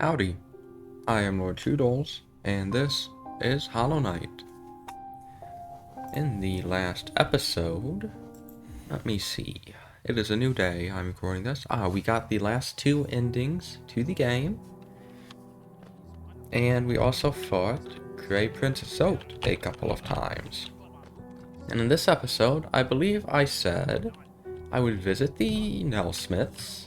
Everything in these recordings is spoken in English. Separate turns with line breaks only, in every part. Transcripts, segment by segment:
Howdy, I am LordChoodles, and this is Hollow Knight. In the last episode, let me see, it is a new day, I'm recording this. We got the last two endings to the game, and we also fought Grey Princess Oat a couple of times. And in this episode, I believe I said I would visit the Nelsmiths,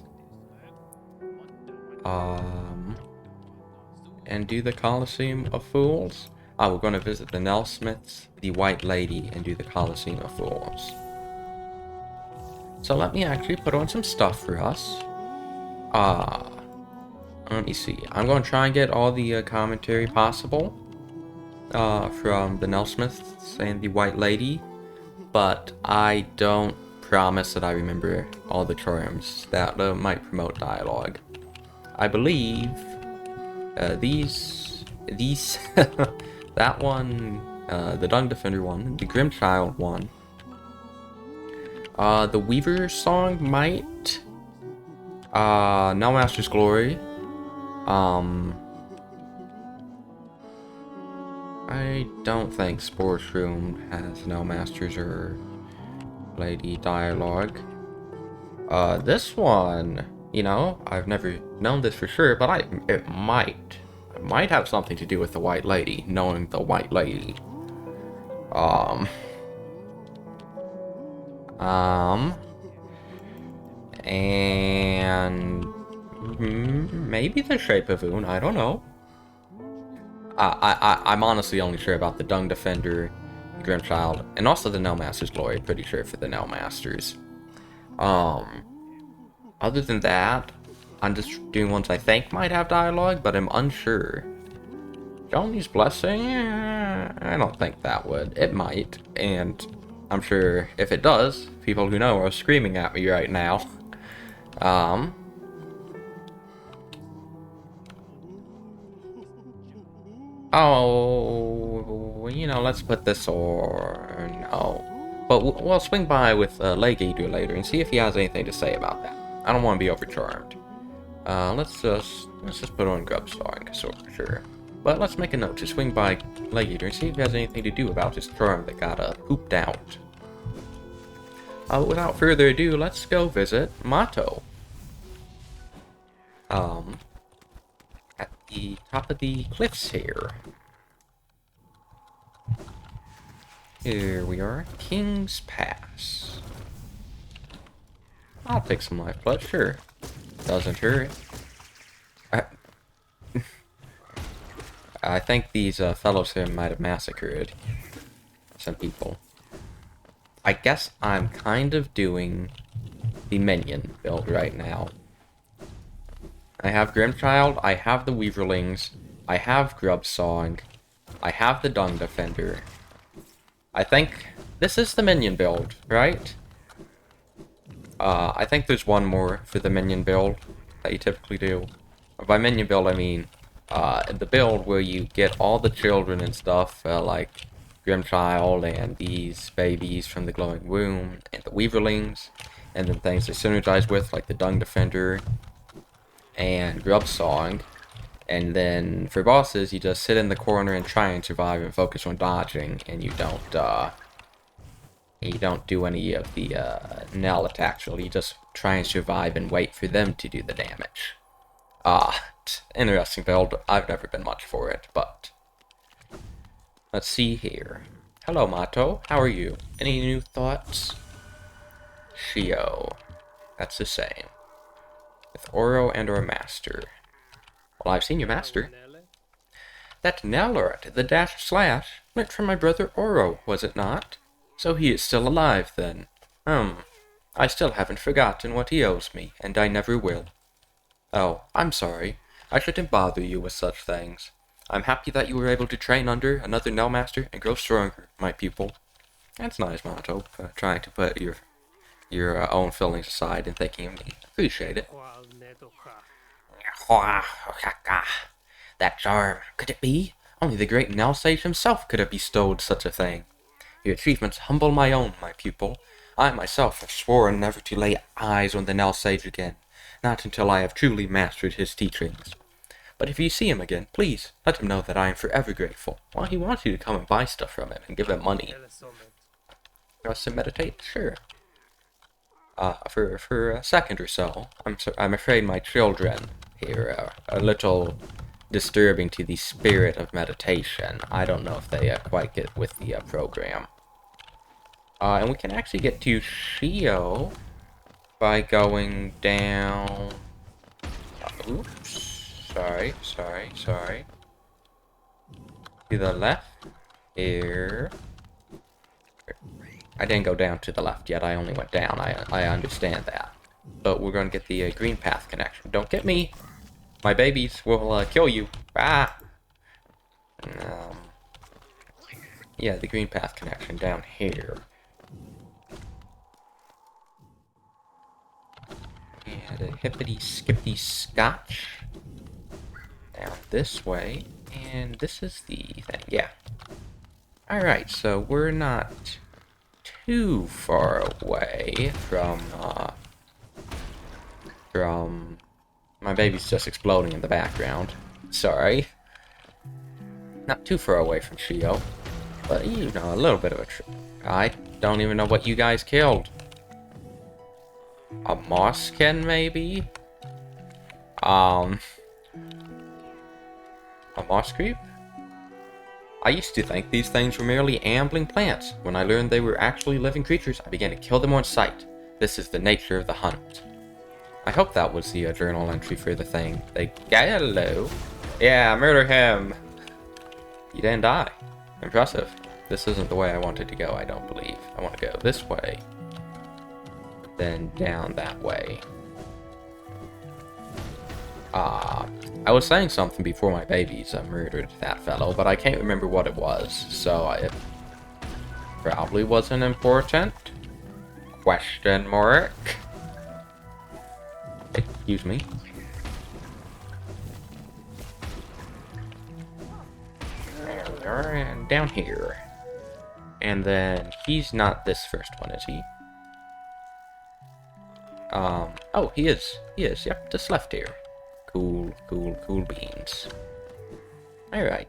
and do the Coliseum of Fools. We're going to visit the Nelsmiths, the White Lady, and do the Coliseum of Fools. So let me actually put on some stuff for us. Let me see. I'm going to try and get all the commentary possible from the Nelsmiths and the White Lady, but I don't promise that I remember all the terms that might promote dialogue. I believe these, that one, the Dung Defender one, the Grimchild one, the Weaver song might, No Master's Glory, I don't think Sports Room has No Masters or Lady dialogue. This one, you know, I've never known this for sure, but it might have something to do with the White Lady, knowing the White Lady. And maybe the Shape of Oon, I don't know. I'm honestly only sure about the Dung Defender, Grimchild, and also the No Master's Glory, pretty sure for the No Masters. Other than that, I'm just doing ones I think might have dialogue, but I'm unsure. Joni's Blessing? I don't think that would. It might, and I'm sure if it does, people who know are screaming at me right now. Oh, you know, let's put this or no. But we'll swing by with Legator later and see if he has anything to say about that. I don't want to be overcharmed. Let's just put on Grub Song, so for sure. But let's make a note to swing by Legator and see if he has anything to do about his charm that got pooped out. Without further ado, let's go visit Mato. At the top of the cliffs here. Here we are, King's Pass. I'll take some lifeblood, sure. Doesn't hurt. I think these fellows here might have massacred some people. I guess I'm kind of doing the minion build right now. I have Grimchild, I have the Weaverlings, I have Grub Song, I have the Dung Defender. I think this is the minion build, right? I think there's one more for the minion build that you typically do. By minion build, I mean the build where you get all the children and stuff, like Grimchild and these babies from the Glowing Womb, and the Weaverlings, and then things they synergize with, like the Dung Defender and Grub Song. And then for bosses, you just sit in the corner and try and survive and focus on dodging, and you don't do any of the Nell attacks, really. You just try and survive and wait for them to do the damage. Interesting build. I've never been much for it, but let's see here. Hello, Mato. How are you? Any new thoughts? Shio. That's the same. With Oro and our master. Well, I've seen your master. That Nellort, the dash slash, went from my brother Oro, was it not? So he is still alive, then. I still haven't forgotten what he owes me, and I never will. Oh, I'm sorry. I shouldn't bother you with such things. I'm happy that you were able to train under another Nell Master and grow stronger, my pupil. That's nice, Mato, trying to put your own feelings aside and thinking of me. Appreciate it. That charm, could it be? Only the great Nell Sage himself could have bestowed such a thing. Your achievements humble my own, my pupil. I myself have sworn never to lay eyes on the Nell Sage again, not until I have truly mastered his teachings. But if you see him again, please let him know that I am forever grateful. Well, he wants you to come and buy stuff from him and give him money. You want to meditate? Sure. For a second or so. I'm afraid my children here are a little disturbing to the spirit of meditation. I don't know if they quite get with the program. And we can actually get to Shio by going down... oops. Sorry. To the left. Here. I didn't go down to the left yet. I only went down. I understand that. But we're going to get the green path connection. Don't get me. My babies will kill you. Ah! Yeah, the green path connection down here. And a hippity-skippity scotch. Down this way. And this is the thing. Yeah. Alright, so we're not too far away from my baby's just exploding in the background. Sorry. Not too far away from Shio. But, you know, a little bit of a trip. I don't even know what you guys killed. A mosskin, maybe? A moss creep? I used to think these things were merely ambling plants. When I learned they were actually living creatures, I began to kill them on sight. This is the nature of the hunt. I hope that was the journal entry for the thing. Hello. Yeah, murder him. You didn't die. Impressive. This isn't the way I wanted to go, I don't believe. I want to go this way. Then down that way. I was saying something before my babies murdered that fellow, but I can't remember what it was, so it probably wasn't important. Question mark. Excuse me. And down here. And then he's not this first one, is he? Oh, he is. He is. Yep, just left here. Cool beans. Alright,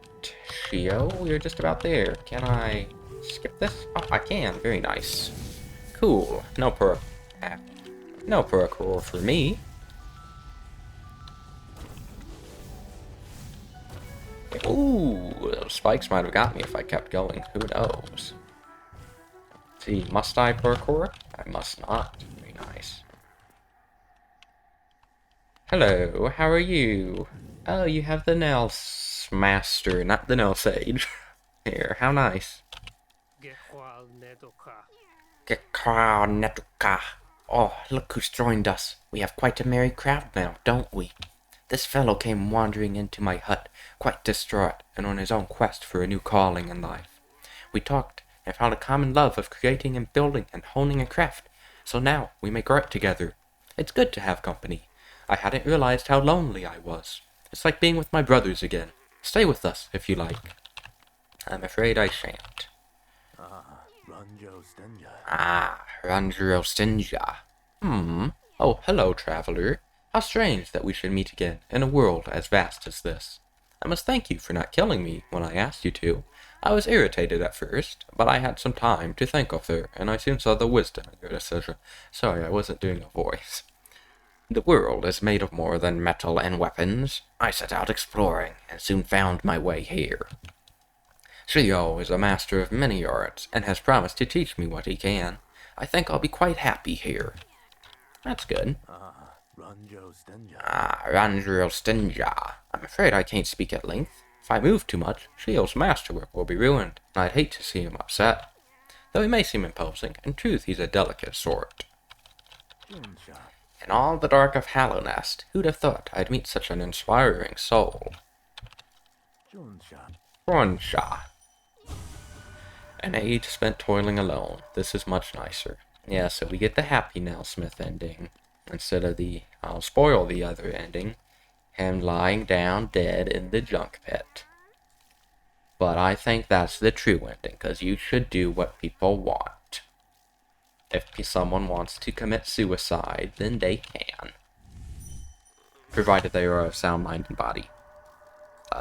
Shio, we're just about there. Can I skip this? Oh, I can. Very nice. Cool. No parkour for me. Ooh, those spikes might have got me if I kept going. Who knows? See, must I parkour? I must not. Very nice. Hello, how are you? Oh, you have the nail master, not the nail sage. Here, how nice. Netuka. Oh, look who's joined us. We have quite a merry crowd now, don't we? This fellow came wandering into my hut, quite distraught, and on his own quest for a new calling in life. We talked, and found a common love of creating and building and honing a craft, so now we make art together. It's good to have company. I hadn't realized how lonely I was. It's like being with my brothers again. Stay with us, if you like. I'm afraid I shan't. Ranjiro Stinja. Oh, hello, traveler. How strange that we should meet again in a world as vast as this. I must thank you for not killing me when I asked you to. I was irritated at first, but I had some time to think of her, and I soon saw the wisdom in your decision. Sorry, I wasn't doing a voice. The world is made of more than metal and weapons. I set out exploring, and soon found my way here. Shio is a master of many arts, and has promised to teach me what he can. I think I'll be quite happy here. That's good. Ranjiro Stinja. I'm afraid I can't speak at length. If I move too much, Shio's masterwork will be ruined, and I'd hate to see him upset. Though he may seem imposing, in truth he's a delicate sort. In all the dark of Hallownest, who'd have thought I'd meet such an inspiring soul? Ronsha. An age spent toiling alone. This is much nicer. Yeah, so we get the happy nailsmith ending. Instead of the, I'll spoil the other ending, him lying down dead in the junk pit. But I think that's the true ending, because you should do what people want. If someone wants to commit suicide, then they can. Provided they are of sound mind and body.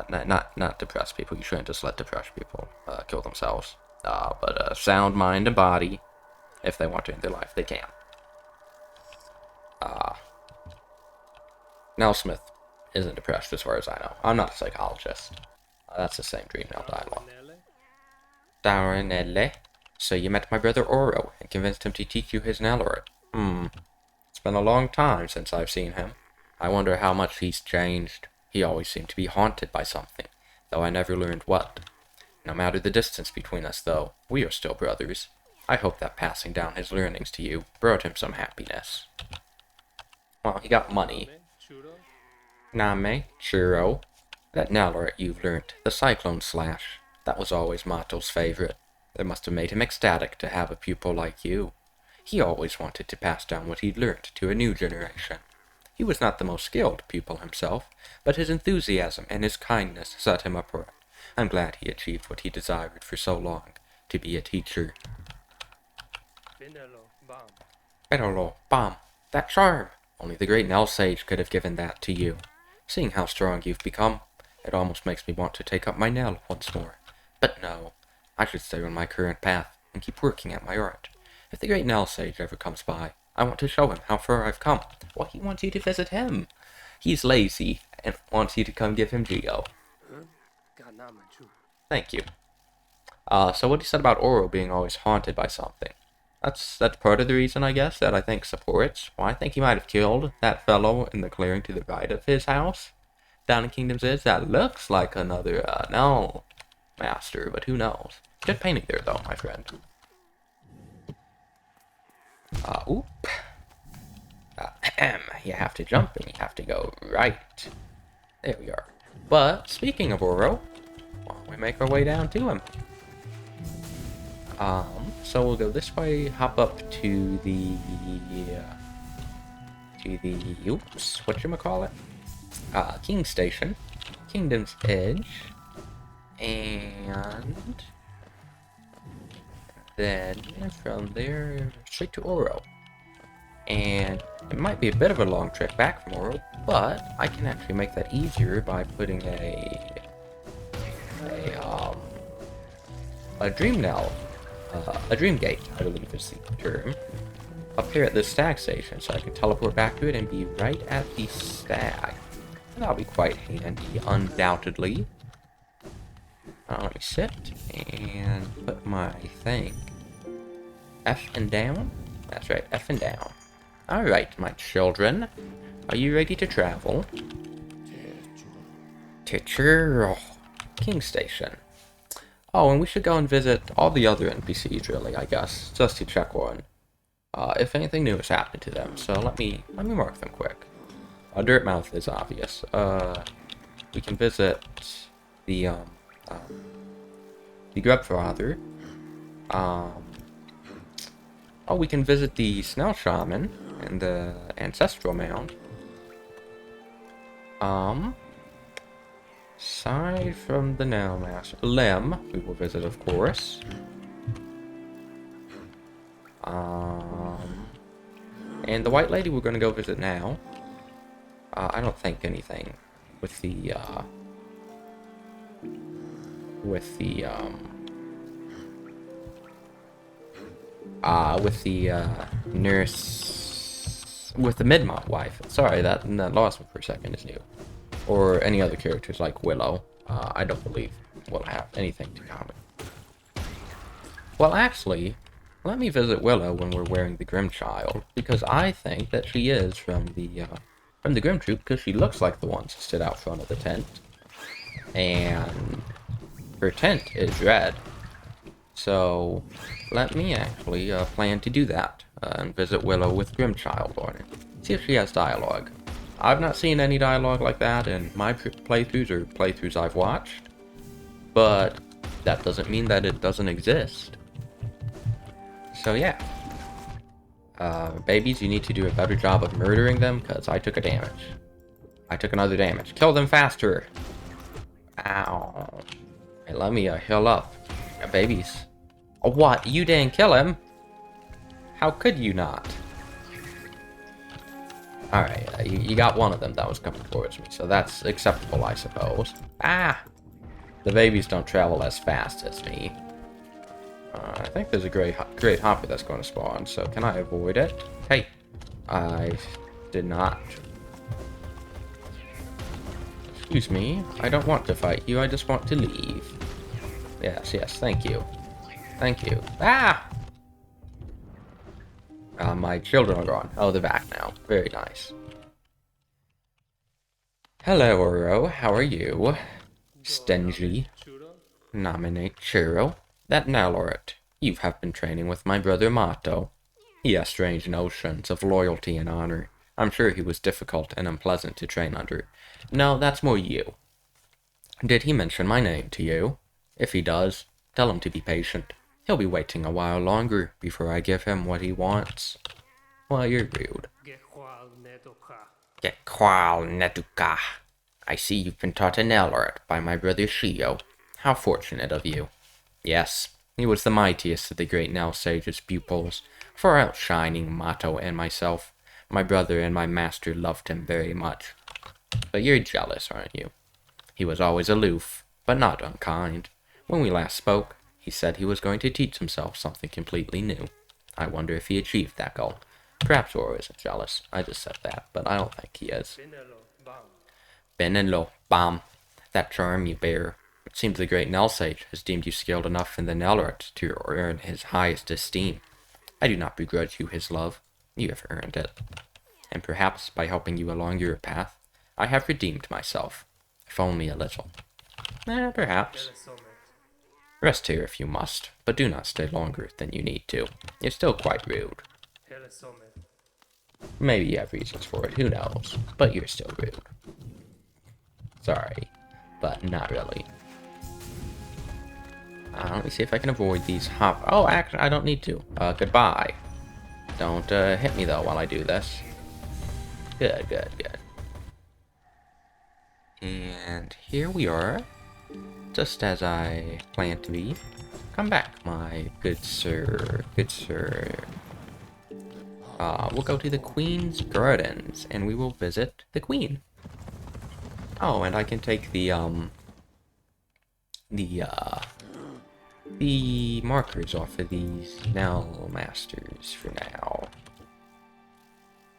Not depressed people. You shouldn't just let depressed people kill themselves. But sound mind and body, if they want to end their life, they can. Nell Smith isn't depressed as far as I know. I'm not a psychologist. That's the same dream now dialogue. Darnelle. So you met my brother Oro and convinced him to teach you his Nell art. It's been a long time since I've seen him. I wonder how much he's changed. He always seemed to be haunted by something, though I never learned what. No matter the distance between us, though, we are still brothers. I hope that passing down his learnings to you brought him some happiness. Well, he got money. Name, Churro. That Nell art you've learnt, the Cyclone Slash. That was always Mato's favorite. It must have made him ecstatic to have a pupil like you. He always wanted to pass down what he'd learnt to a new generation. He was not the most skilled pupil himself, but his enthusiasm and his kindness set him apart. I'm glad he achieved what he desired for so long, to be a teacher. Benolo, Bam, that charm! Only the great Nell Sage could have given that to you. Seeing how strong you've become, it almost makes me want to take up my Nell once more. But no, I should stay on my current path and keep working at my art. If the great Nell Sage ever comes by, I want to show him how far I've come. Well, he wants you to visit him. He's lazy and wants you to come give him Geo. Thank you. So what he said about Oro being always haunted by something. That's part of the reason, I guess, that I think supports. Well, I think he might have killed that fellow in the clearing to the right of his house. Down in Kingdom's Edge, that looks like another, Nell master, but who knows. Good painting there, though, my friend. Oop. You have to jump and you have to go right. There we are. But, speaking of Oro, well, we make our way down to him. So we'll go this way, hop up to the oops, whatchamacallit? King Station, Kingdom's Edge, and then from there, straight to Oro. And it might be a bit of a long trek back from Oro, but I can actually make that easier by putting a dream Nell, a dream gate, I believe is the term, up here at the stag station, so I can teleport back to it and be right at the stag. That'll be quite handy, undoubtedly. Let me sit and put my thing F and down. That's right, F and down. Alright, my children. Are you ready to travel? Teacher. King Station. Oh, and we should go and visit all the other NPCs, really, I guess, just to check on if anything new has happened to them. So let me mark them quick. Dirtmouth is obvious. We can visit the Grubfather. Oh, we can visit the Snell Shaman and the Ancestral Mound. Aside from the Nell Master, Lem, we will visit, of course. And the White Lady we're going to go visit now. I don't think anything with the nurse, with the midwife. Sorry, that lost me for a second. Is new, or any other characters like Willow. I don't believe will have anything to common. Well, actually, let me visit Willow when we're wearing the Grim Child, because I think that she is from the Grim Troop, because she looks like the ones who stood out front of the tent, and her tent is red. So let me actually plan to do that and visit Willow with Grimchild on it. See if she has dialogue. I've not seen any dialogue like that in my playthroughs or playthroughs I've watched, but that doesn't mean that it doesn't exist. So yeah. Babies, you need to do a better job of murdering them, because I took a damage. I took another damage. Kill them faster! Ow. Hey, let me heal up. Babies. Oh, what? You didn't kill him? How could you not? Alright, you got one of them that was coming towards me, so that's acceptable, I suppose. Ah! The babies don't travel as fast as me. I think there's a great hopper that's going to spawn, so can I avoid it? Hey! I did not. Excuse me, I don't want to fight you, I just want to leave. Yes, thank you. Thank you. Ah! My children are gone. Oh, they're back now. Very nice. Hello, Oro. How are you? Stingy. Nominate Churro. That now, Lord. You have been training with my brother Mato. He has strange notions of loyalty and honor. I'm sure he was difficult and unpleasant to train under. No, that's more you. Did he mention my name to you? If he does, tell him to be patient. He'll be waiting a while longer before I give him what he wants. Well, you're rude. Get qual netuka. I see you've been taught an art by my brother Shio. How fortunate of you. Yes, he was the mightiest of the great Nell Sage's pupils, far outshining Mato and myself. My brother and my master loved him very much. But you're jealous, aren't you? He was always aloof, but not unkind. When we last spoke, he said he was going to teach himself something completely new. I wonder if he achieved that goal. Perhaps Oro isn't jealous. I just said that, but I don't think he is. Benelo, Bam. That charm you bear. It seems the great Nell Sage has deemed you skilled enough in the Nell art to earn his highest esteem. I do not begrudge you his love. You have earned it. And perhaps by helping you along your path, I have redeemed myself. If only a little. Perhaps. Rest here if you must, but do not stay longer than you need to. You're still quite rude. Maybe you have reasons for it, who knows, but you're still rude. Sorry, but not really. Let me see if I can avoid these hop... Oh, actually, I don't need to. Goodbye. Don't hit me, though, while I do this. Good. And here we are. Just as I planned to be. Come back, my good sir. We'll go to the Queen's Gardens, and we will visit the Queen. Oh, and I can take the markers off of these Nell Masters for now.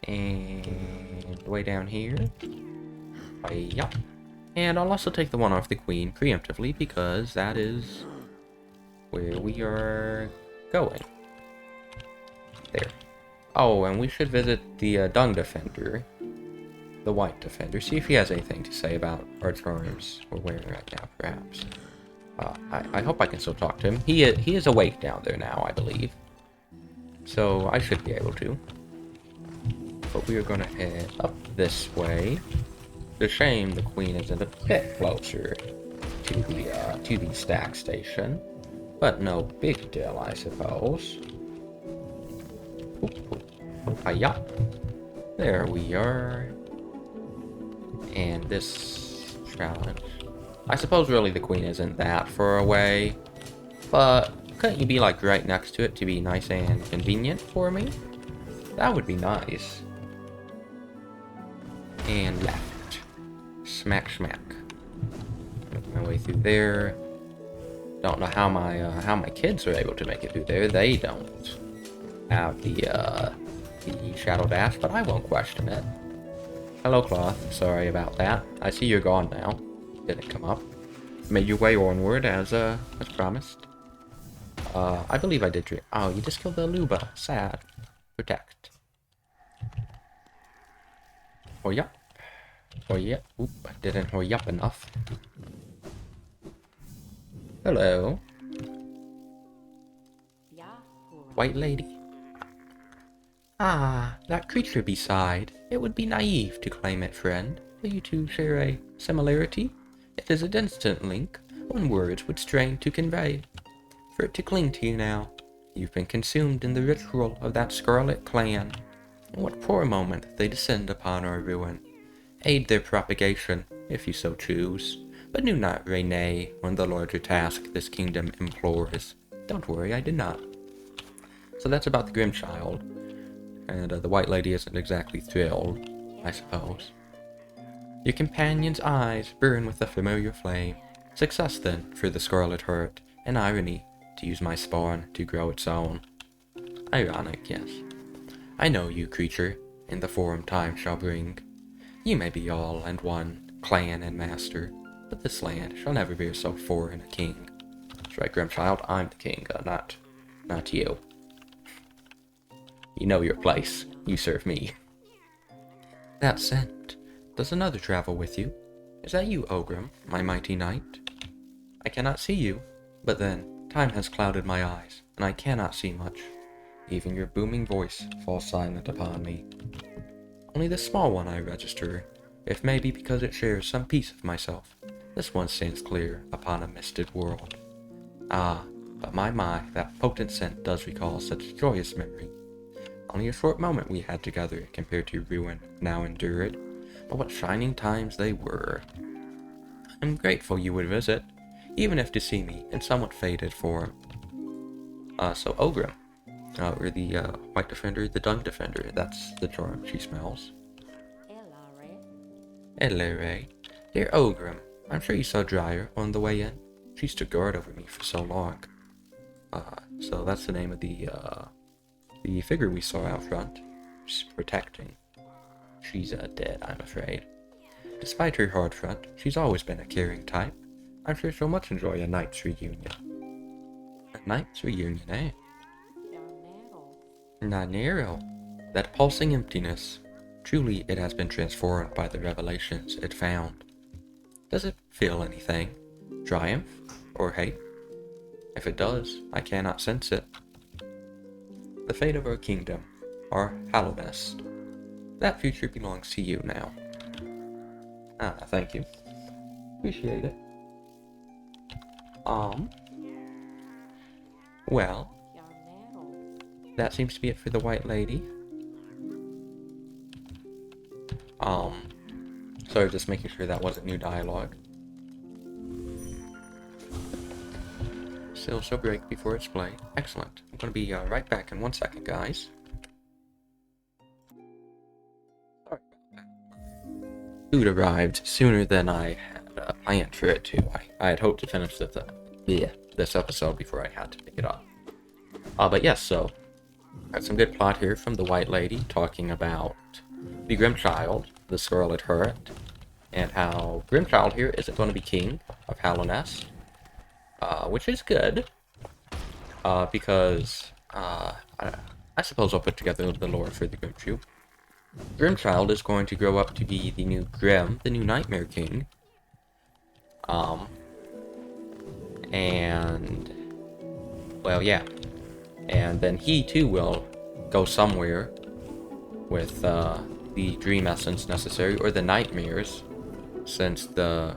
And way down here. Yup. And I'll also take the one off the Queen preemptively, because that is where we are going. There. Oh, and we should visit the Dung Defender. The White Defender. See if he has anything to say about our charms we're wearing right now, perhaps. I hope I can still talk to him. He is awake down there now, I believe. So I should be able to. But we are going to head up this way. It's a shame the Queen isn't a bit closer to the stack station. But no big deal, I suppose. Hiya. There we are. And this challenge. I suppose really the Queen isn't that far away. But couldn't you be like right next to it to be nice and convenient for me? That would be nice. And left. Smack. Make my way through there. Don't know how my kids are able to make it through there. They don't have the Shadow Dash, but I won't question it. Hello, Cloth. Sorry about that. I see you're gone now. Didn't come up. Made your way onward as promised. I believe I did dream. Oh, you just killed the Luba. Sad. Protect. Hurry up. Oop, I didn't hurry up enough. Hello. White lady. Ah, that creature beside. It would be naive to claim it friend. You two share a similarity. It is a distant link, one words would strain to convey. For it to cling to you now, you've been consumed in the ritual of that scarlet clan. In what poor moment they descend upon our ruin. Aid their propagation, if you so choose, but do not renege when the larger task this kingdom implores. Don't worry, I did not. So that's about the Grim Child. And the White Lady isn't exactly thrilled. I suppose. Your companion's eyes burn with a familiar flame. Success, then, for the scarlet heart, and irony, to use my spawn to grow its own. Ironic, yes. I know you, creature, in the form time shall bring. You may be all and one, clan and master, but this land shall never bear so foreign a king. That's right, Grimchild, I'm the king, not you. You know your place. You serve me. That scent. Does another travel with you? Is that you, Ogrim, my mighty knight? I cannot see you, but then, time has clouded my eyes, and I cannot see much. Even your booming voice falls silent upon me. Only the small one I register, if may be because it shares some piece of myself. This one stands clear upon a misted world. Ah, but my, that potent scent does recall such joyous memory. Only a short moment we had together compared to ruin now endured, but what shining times they were. I'm grateful you would visit, even if to see me in somewhat faded form. So Ogrim, or the White Defender, the Dung Defender, that's the charm she smells. Hello, Ray. Dear Ogrim, I'm sure you saw Dryer on the way in. She stood guard over me for so long. So that's the name of the figure we saw out front. She's protecting. She's dead, I'm afraid. Despite her hard front, she's always been a caring type. I'm sure she'll much enjoy a knight's reunion. A knight's reunion, eh? Nanero. That pulsing emptiness. Truly, it has been transformed by the revelations it found. Does it feel anything? Triumph? Or hate? If it does, I cannot sense it. The fate of our kingdom, our Hallownest. That future belongs to you now. Thank you. Appreciate it. Well, that seems to be it for the White Lady. Sorry, just making sure that wasn't new dialogue. Still shall break before it's played. Excellent. I'm gonna be right back in 1 second, guys. Sorry about that. Food arrived sooner than I had planned for it to. I had hoped to finish this episode before I had to pick it up. But yes, so got some good plot here from the White Lady talking about the Grimchild, the Scarlet Heart, and how Grimchild here isn't going to be king of Hallownest, which is good, because I suppose I'll put together the lore for the Grimchild. Grimchild is going to grow up to be the new Grim, the new Nightmare King, and well, yeah, and then he too will go somewhere with the dream essence necessary, or the nightmares, since the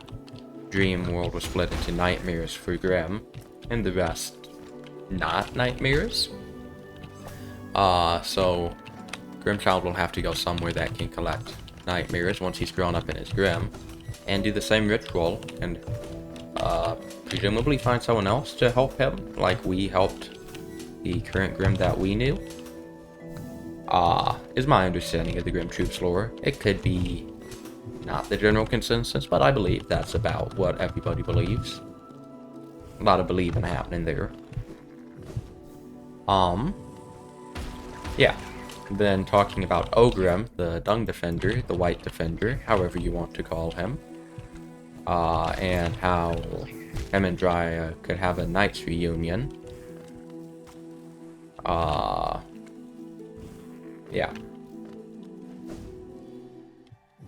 dream world was split into nightmares for Grim, and the rest not nightmares. So Grimchild will have to go somewhere that can collect nightmares once he's grown up in his Grim, and do the same ritual, and presumably find someone else to help him, like we helped the current Grim that we knew. Is my understanding of the Grim Troops lore. It could be not the general consensus, but I believe that's about what everybody believes. A lot of believing happening there. Yeah. Then talking about Ogrim, the Dung Defender, the White Defender, however you want to call him. And how him and Drya could have a knight's reunion. Yeah.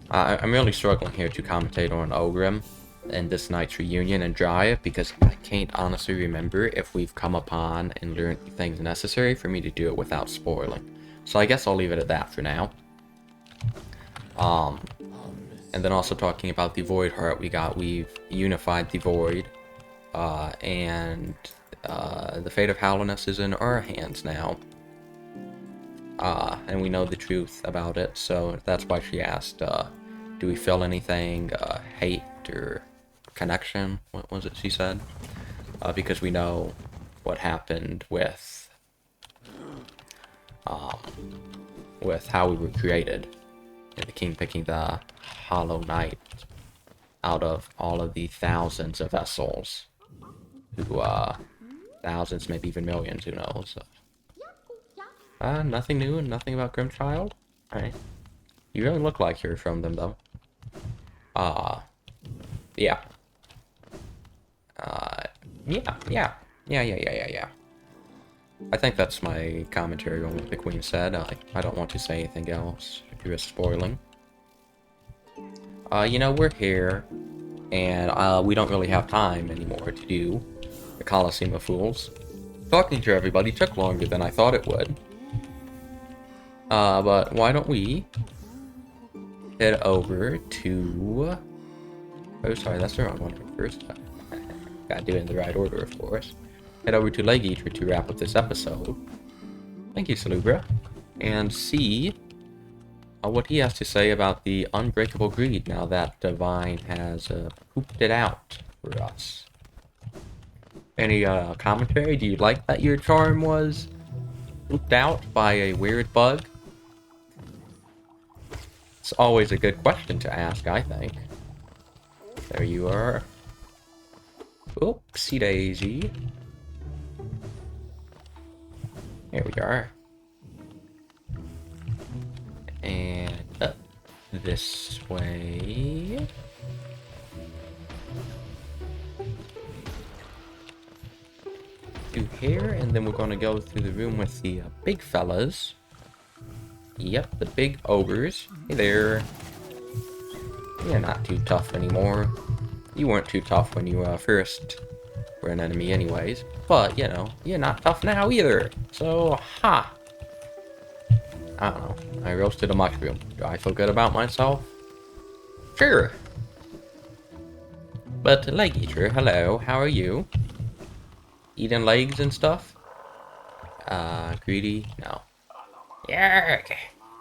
I'm really struggling here to commentate on Ogrim and this night's reunion and Drya, because I can't honestly remember if we've come upon and learned the things necessary for me to do it without spoiling. So I guess I'll leave it at that for now. And then also talking about the Void Heart we've unified the Void, and the fate of Hallownest is in our hands now. And we know the truth about it, so that's why she asked, do we feel anything, hate or connection? What was it she said? Because we know what happened with how we were created. the king picking the Hollow Knight out of all of the thousands of vessels. Who, thousands, maybe even millions, who knows. Nothing new and nothing about Grimchild? Alright. You really look like you're from them, though. Yeah. Yeah. I think that's my commentary on what the Queen said. I don't want to say anything else to risk spoiling. You know, we're here, and we don't really have time anymore to do the Colosseum of Fools. Talking to everybody took longer than I thought it would. But why don't we head over to... Oh, sorry, that's the wrong one first. Gotta do it in the right order, of course. Head over to Leg Eater to wrap up this episode. Thank you, Salubra. And see what he has to say about the Unbreakable Greed now that Divine has pooped it out for us. Any commentary? Do you like that your charm was pooped out by a weird bug? It's always a good question to ask, I think. There you are. Oopsie daisy. Here we are. And up this way. To here, and then we're going to go through the room with the big fellas. Yep, the big ogres. Hey there. You're not too tough anymore. You weren't too tough when you first were an enemy anyways. But, you know, you're not tough now either. So, ha! I don't know. I roasted a mushroom. Do I feel good about myself? Sure. But, Leg Eater, hello. How are you? Eating legs and stuff? Greedy? No. Yarg!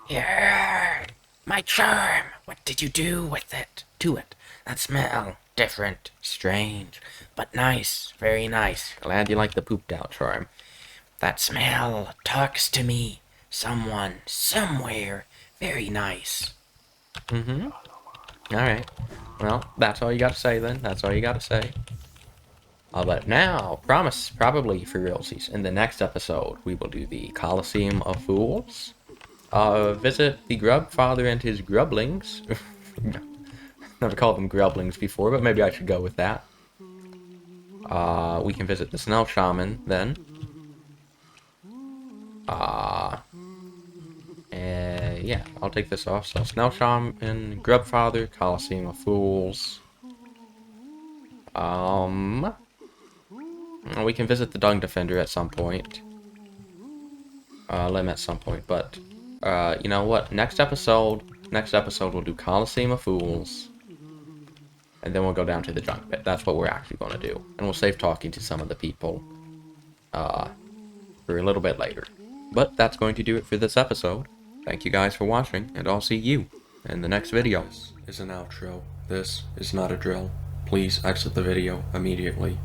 Yarg! My charm! What did you do with it? To it. That smell. Different. Strange. But nice. Very nice. Glad you like the pooped out charm. That smell talks to me. Someone. Somewhere. Very nice. Mm-hmm. Alright. Well, that's all you gotta say then. That's all you gotta say. But now, promise, probably for realsies, in the next episode, we will do the Colosseum of Fools. Visit the Grub Father and his Grublings. Never called them Grublings before, but maybe I should go with that. We can visit the Snell Shaman, then. Yeah, I'll take this off. So, Snell Shaman, Grub Father, Colosseum of Fools. We can visit the Dung Defender at some point. Lim at some point, but, you know what? Next episode we'll do Colosseum of Fools. And then we'll go down to the Junk Pit. That's what we're actually going to do. And we'll save talking to some of the people, for a little bit later. But that's going to do it for this episode. Thank you guys for watching, and I'll see you in the next video. This is an outro. This is not a drill. Please exit the video immediately.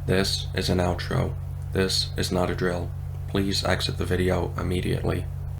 This is an outro. This is not a drill. Please exit the video immediately.